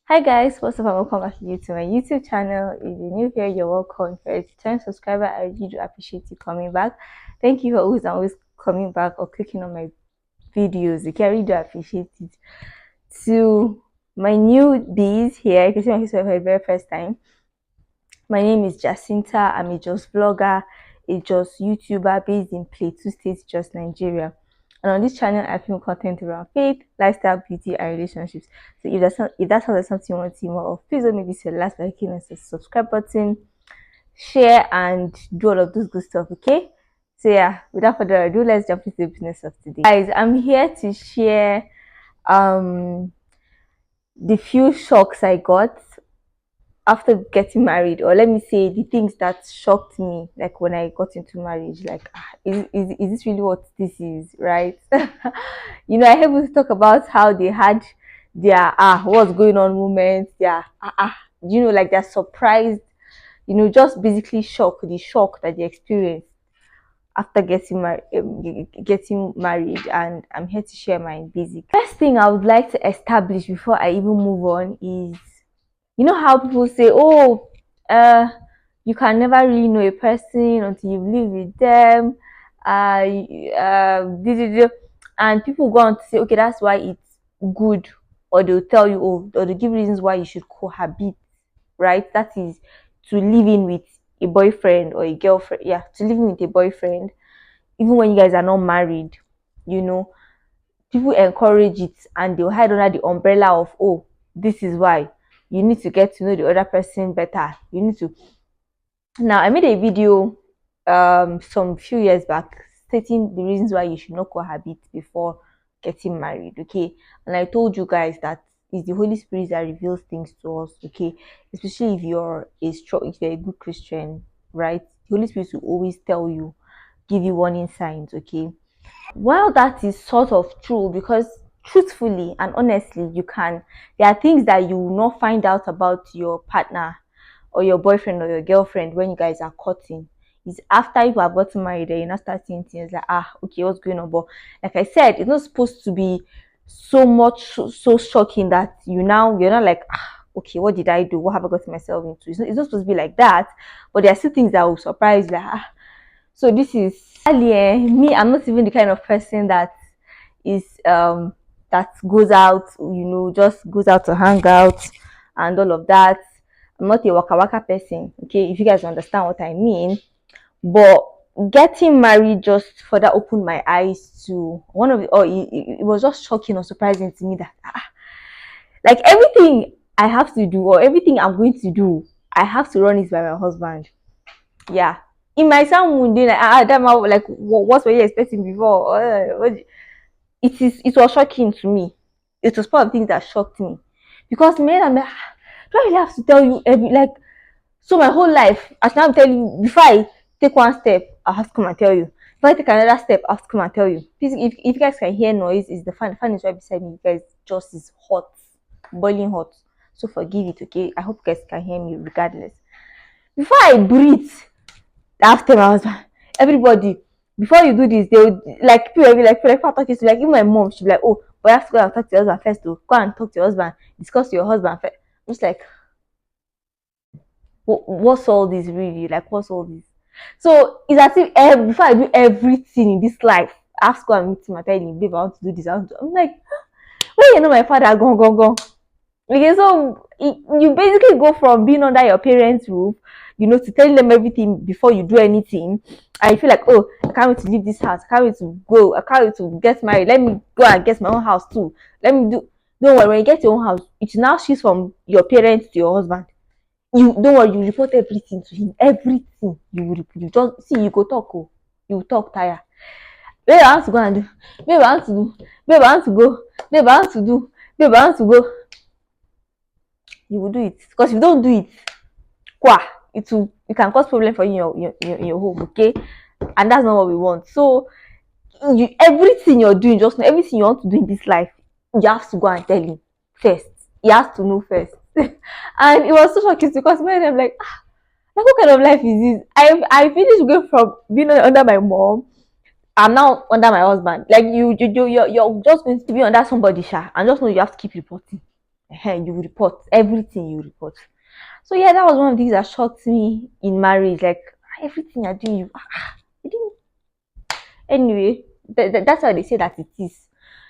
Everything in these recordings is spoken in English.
Hi guys, what's up and welcome back to my YouTube channel. If you're new here, you're welcome. If you're a return subscriber, I really do appreciate you coming back. Thank you for always coming back or clicking on my videos. I really do appreciate it. To my newbies here, if you see my face for the very first time, my name is Jacinta. I'm a Just vlogger, a Just YouTuber based in Plateau State, Just Nigeria. And on this channel, I film content around faith, lifestyle, beauty, and relationships. So if that sounds like something you want to see more of, please don't make this your last by clicking on the subscribe button, share, and do all of those good stuff. Okay? So yeah, without further ado, let's jump into the business of today. Guys, I'm here to share the few shocks I got after getting married, or let me say the things that shocked me, like when I got into marriage, like is this really what this is, right? I heard people talk about how they had their what's going on moments, their like they're surprised, just basically the shock that they experienced after getting married, and I'm here to share my basic. First thing I would like to establish before I even move on is, how people say, oh, uh you can never really know a person until you live with them, and people go on to say, okay, that's why it's good, or they'll tell you, oh, or they give reasons why you should cohabit, right? That is to live in with a boyfriend or a girlfriend. Yeah, to live in with a boyfriend even when you guys are not married. you know People encourage it, and they'll hide under the umbrella of, oh, this is why you need to get to know the other person better. You need to. Now, I made a video some few years back stating the reasons why you should not cohabit before getting married. Okay, and I told you guys that it's the Holy Spirit that reveals things to us. Okay, especially if you're a good Christian, right? The Holy Spirit will always tell you, give you warning signs. Okay, while that is sort of true, because truthfully and honestly, there are things that you will not find out about your partner or your boyfriend or your girlfriend when you guys are courting. It's after you have gotten married that you now start seeing things like, okay, what's going on? But like I said, it's not supposed to be so shocking that you're not like, okay, what did I do? What have I gotten myself into? It's not supposed to be like that. But there are still things that will surprise you, like, so this is me. I'm not even the kind of person is that goes out, just goes out to hang out and all of that. I'm not a waka waka person, okay, if you guys understand what I mean. But getting married just further opened my eyes to one of the, or it was just shocking or surprising to me that like everything I have to do, or everything I'm going to do, I have to run it by my husband. Yeah, it might sound mundane, like that man, like what were you expecting before? It was shocking to me. It was part of things that shocked me, because men, I'm like, do I really have to tell you every, like, so my whole life I should now tell you? Before I take one step, I have to come and tell you. If I take another step, I have to come and tell you. Please, if you guys can hear noise, is the fan is right beside me. You guys, just is hot, boiling hot, so forgive it. Okay, I hope you guys can hear me regardless. Before I breathe, after my husband, everybody, before you do this, they would, like, people will be like, if I talk to, like, even my mom, she'll be like, oh, but you have to go and talk to your husband first. To go and talk to your husband, discuss to your husband first. I'm just like, what's all this really? Like, what's all this? So it's as if before I do everything in this life, I have to go and meet him and tell him, babe, I want to do this. I'm like, when my father gone. Okay, so you basically go from being under your parents' roof, to telling them everything before you do anything. And you feel like, oh, I can't wait to leave this house. I can't wait to go. I can't wait to get married. Let me go and get my own house too. Let me do. Don't worry, when you get your own house, it now shifts from your parents to your husband. You don't worry, you report everything to him. Everything you just see, you go talk. Oh, you talk tire. Babe, I want to go and do. Babe, I want to do. Babe, I want to go. Babe, I want to do. Babe, I want to go. You will do it, because if you don't do it, it can cause problem for you in your home. Okay, and that's not what we want. So everything you're doing, just everything you want to do in this life, you have to go and tell him first. He has to know first. And it was so shocking, because many of them like what kind of life is this? I finished going from being under my mom. I'm now under my husband. Like you're just going to be under somebody, and just know you have to keep reporting. You report everything, you report. So yeah, that was one of the things that shocked me in marriage. Like everything you're doing, you didn't. Anyway, that's how they say that it is.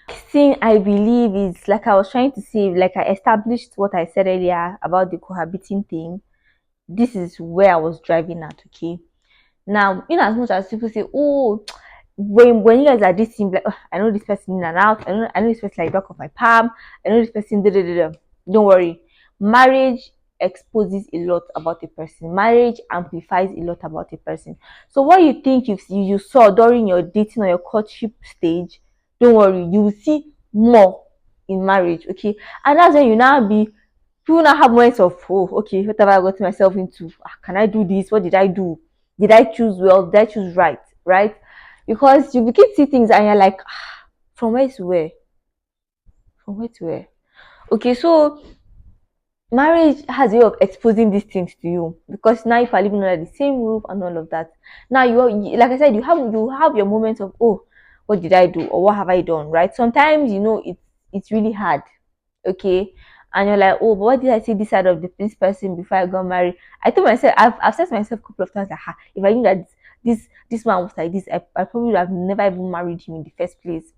Thing I believe is like I was trying to say, like I established what I said earlier about the cohabiting thing. This is where I was driving at. Okay, now in as much as people say, oh, when you guys are dating, like, "Ugh, I know this person in and out. I know this person like back of my palm. I know this person. Da, da, da, da." Don't worry. Marriage exposes a lot about a person. Marriage amplifies a lot about a person. So what you think you saw during your dating or your courtship stage, don't worry, you will see more in marriage. Okay, and that's when you now be people now have moments of, oh, okay, what have I got myself into? Can I do this? What did I do? Did I choose well? Did I choose right? Right? Because you begin to see things and you're like, from where to where? From where to where? Okay, so marriage has a way of exposing these things to you because now if you are living under the same roof and all of that, now like I said, you have your moments of, oh, what did I do or what have I done? Right? Sometimes it's really hard, okay, and you're like, oh, but what did I say this side of this person before I got married? I told myself, I've said to myself a couple of times that, if I knew that this man was like this, I probably would have never even married him in the first place.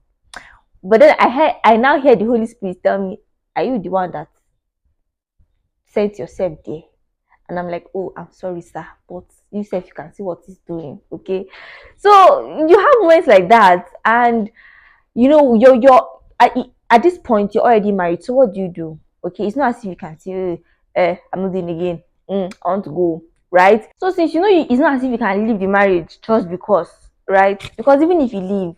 But then I now hear the Holy Spirit tell me, are you the one that sent yourself there? And I'm like, oh, I'm sorry, sir, but you said you can see what he's doing, okay? So you have moments like that, and at this point you're already married. So what do? Okay, it's not as if you can say, I'm not doing again. I want to go, right? So since it's not as if you can leave the marriage just because, right? Because even if you leave,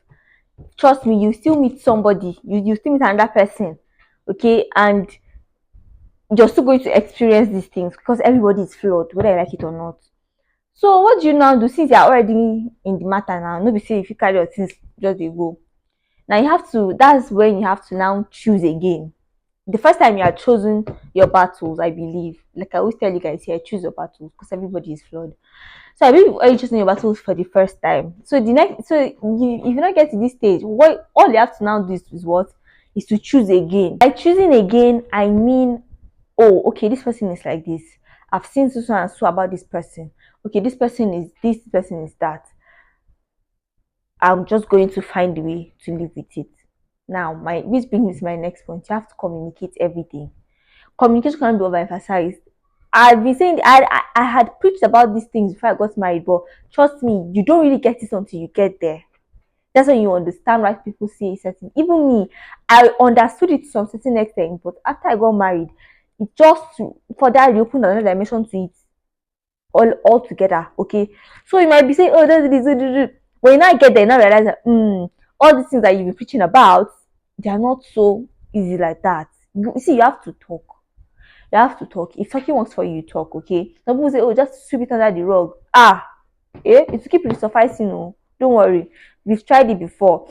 trust me, you still meet somebody, you still meet another person, okay, and you're still going to experience these things because everybody is flawed, whether you like it or not. So what do you now do since you're already in the matter now? Nobody say if you carry your things, just they go. Now you have to. That's when you have to now choose again. The first time you are choosing your battles, I believe. Like I always tell you guys here, choose your battles because everybody is flawed. So I believe when you choosing your battles for the first time. So if you not get to this stage, what all you have to now do is what is to choose again. By choosing again, I mean, oh, okay, this person is like this. I've seen so and so about this person. Okay, this person is this person is that. I'm just going to find a way to live with it. Now, which brings me to my next point. You have to communicate everything. Communication can be overemphasized. I've been saying I had preached about these things before I got married, but trust me, you don't really get it until you get there. That's when you understand why people say certain. Even me, I understood it to some certain extent, but after I got married, it just for that reopened another dimension to it all together. Okay, so you might be saying, oh, that's this. When you now get there, you now realize that all these things that you've been preaching about, they are not so easy like that. You see, you have to talk. You have to talk. If talking works for you, you talk. Okay. Some people say, oh, just sweep it under the rug. It's to keep it sufficing. No, don't worry. We've tried it before.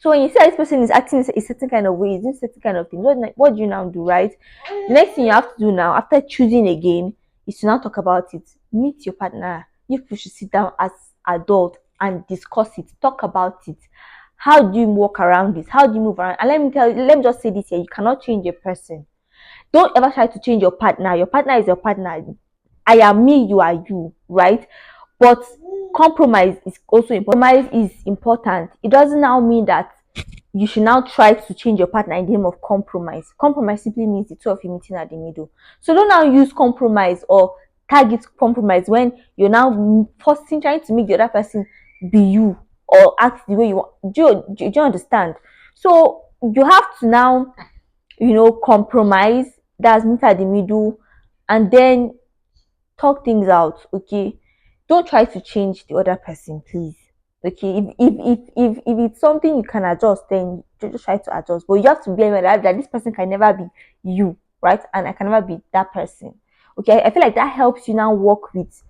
So when you see that this person is acting a certain kind of way, doing certain kind of thing, what do you now do, right? The next thing you have to do now, after choosing again, is to now talk about it. Meet your partner. You people should sit down as adults and discuss it. Talk about it. How do you walk around this? How do you move around? And let me just say this here: you cannot change a person. Don't ever try to change your partner. Your partner is your partner. I am me, you are you, right? But compromise is also important. Compromise is important. It doesn't now mean that you should now try to change your partner in the name of compromise. Compromise simply means the two of you meeting at the middle. So don't now use compromise or target compromise when you're now forcing, trying to make the other person be you or act the way you want. Do you understand? So you have to now, compromise. That's meet at the middle, and then talk things out. Okay, don't try to change the other person, please. Okay, if it's something you can adjust, then just try to adjust, but you have to be aware that this person can never be you, right? And I can never be that person. Okay, I feel like that helps you now work with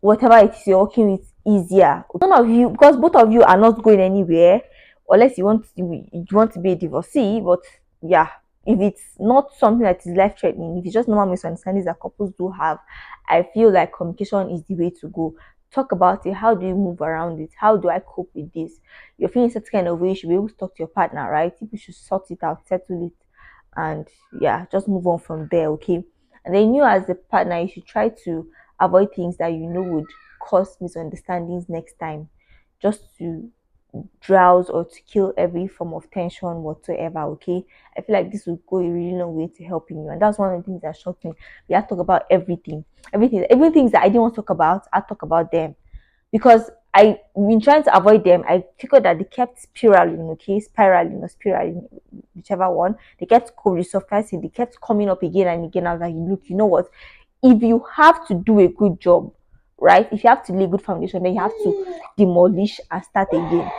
whatever it is you're working with easier. None of you, because both of you are not going anywhere, unless you want to be a divorcee. But yeah, if it's not something that is life threatening, if it's just normal misunderstandings that couples do have, I feel like communication is the way to go. Talk about it. How do you move around it? How do I cope with this? You're feeling such kind of way, you should be able to talk to your partner, right? People should sort it out, settle it, and yeah, just move on from there, okay? And then you as a partner, you should try to avoid things that you know would cause misunderstandings next time, just to drowse or to kill every form of tension whatsoever, okay? I feel like this will go a really long way to helping you. And that's one of the things that shocked me. We have to talk about everything. Everything that I didn't want to talk about, I talk about them. Because I've been trying to avoid them. I figured that they kept spiraling, okay, spiraling or spiraling, whichever one. They kept resurfacing, they kept coming up again and again. I was like, look, you know what? If you have to do a good job, right? If you have to lay good foundation, then you have to demolish and start again,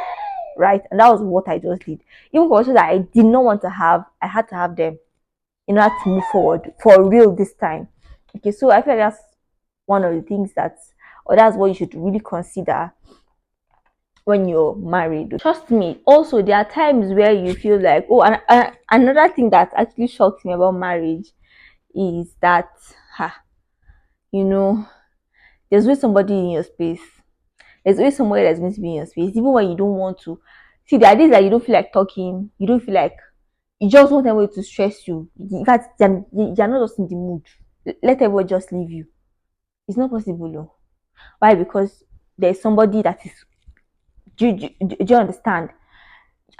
right? And that was what I just did. Even for that I did not want to have, I had to have them in order to move forward for real this time. Okay, so I feel like that's one of the things or that's what you should really consider when you're married. Trust me. Also, there are times where you feel like, oh, and another thing that actually shocks me about marriage is that, ha, you know, there's always somebody in your space. There's always somebody that's going to be in your space, even when you don't want to. See, there are days that you don't feel like talking, you don't feel like, you just want everybody to stress you. In fact, you're not just in the mood. Let everybody just leave you. It's not possible, though. Why? Because there's somebody that is. Do you understand?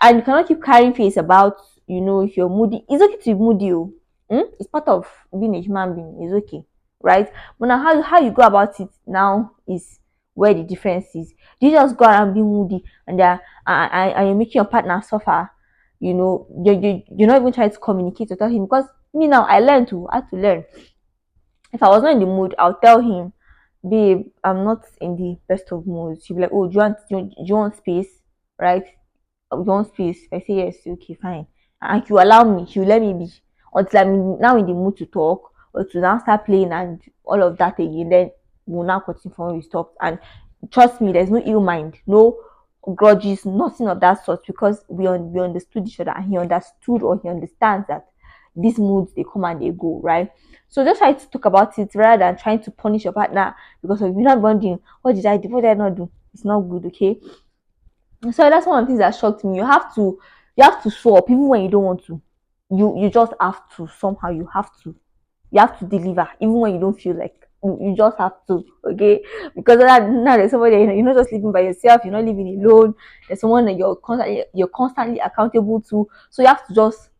And you cannot keep carrying face about, if you're moody. It's okay to be moody. Oh. It's part of being a human being. It's okay, right? But now, how you go about it now is where the difference is. Do you just go around being moody and you're making your partner suffer? You're not even trying to communicate or tell him, because me now, I had to learn. If I was not in the mood, I'll tell him, babe, I'm not in the best of moods. She'll be like, oh, do you want space, right? You want space? If I say yes, okay, fine. And you allow me, you let me be until I'm now in the mood to talk or to now start playing and all of that again. Then we'll now continue from where we stopped. And trust me, there's no ill mind, no grudges, nothing of that sort, because we understood each other, and he understood, or he understands that these moods, they come and they go, right? So just try to talk about it rather than trying to punish your partner because of you not bonding. What did I do? What did I not do? It's not good, okay? So that's one of the things that shocked me. You have to show up even when you don't want to. You just have to, somehow you have to deliver even when you don't feel like. You just have to, okay? Because now there's somebody, you're not just living by yourself, you're not living alone. There's someone that you're constantly accountable to. So you have to just,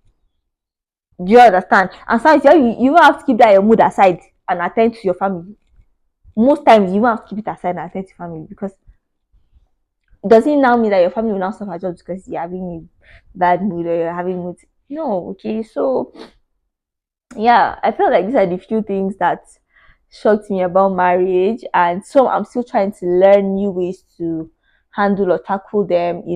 do you understand? And sometimes you even have to keep that your mood aside and attend to your family. Most times you even have to keep it aside and attend to family, because does it now mean that your family will now suffer just because you're having a bad mood or you're having mood? No, okay. So yeah, I feel like these are the few things that shocked me about marriage, and so I'm still trying to learn new ways to handle or tackle them. I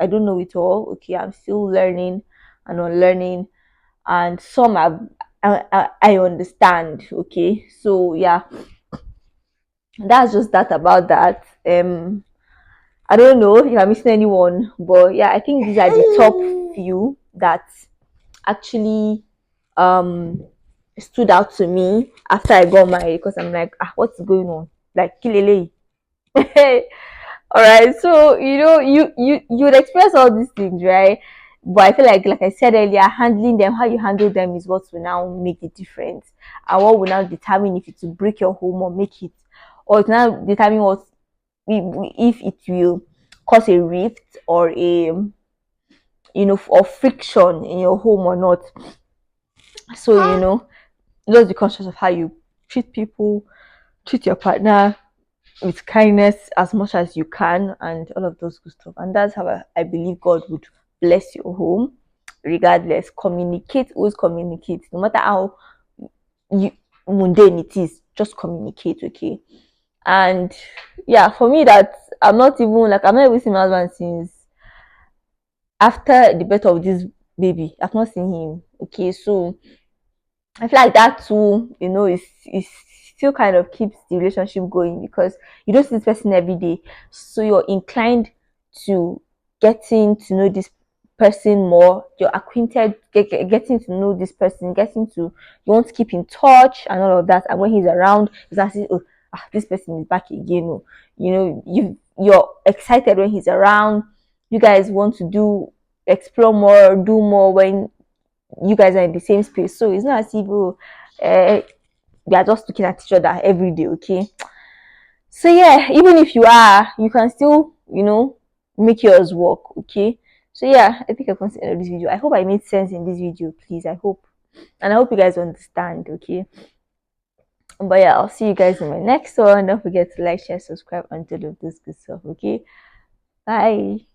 don't know it all. Okay, I'm still learning and unlearning, and some I understand. Okay, so yeah, that's just that about that. I don't know if I'm missing anyone, but yeah, I think these are the top few that actually um stood out to me after I got married, because I'm like, what's going on? Like, kilele. All right, so you would experience all these things, right? But I feel like I said earlier, handling them, how you handle them, is what will now make the difference, and what will now determine if it will break your home or make it, or it now determine what, if it will cause a rift or or friction in your home or not. So just be conscious of how you treat people, treat your partner with kindness as much as you can, and all of those good stuff. And that's how I believe God would bless your home. Regardless, communicate, always communicate, no matter how you, mundane it is, just communicate, okay? And yeah, for me, that I'm not even seeing my husband since after the birth of this baby. I've not seen him. Okay, so I feel like that too, is still kind of keeps the relationship going, because you don't see this person every day. So you're inclined to getting to know this person more. You're acquainted, getting to know this person, you want to keep in touch and all of that. And when he's around, it's as if, oh, this person is back again. Oh. You're excited when he's around. You guys want to explore more, do more when you guys are in the same space. So it's not as if we are just looking at each other every day, okay? So yeah, even if you are, you can still, make yours work, okay? So yeah, I think I've come to the end of this video. I hope I made sense in this video, please. I hope. And I hope you guys understand, okay? But yeah, I'll see you guys in my next one. Don't forget to like, share, subscribe, and do all of this good stuff, okay? Bye.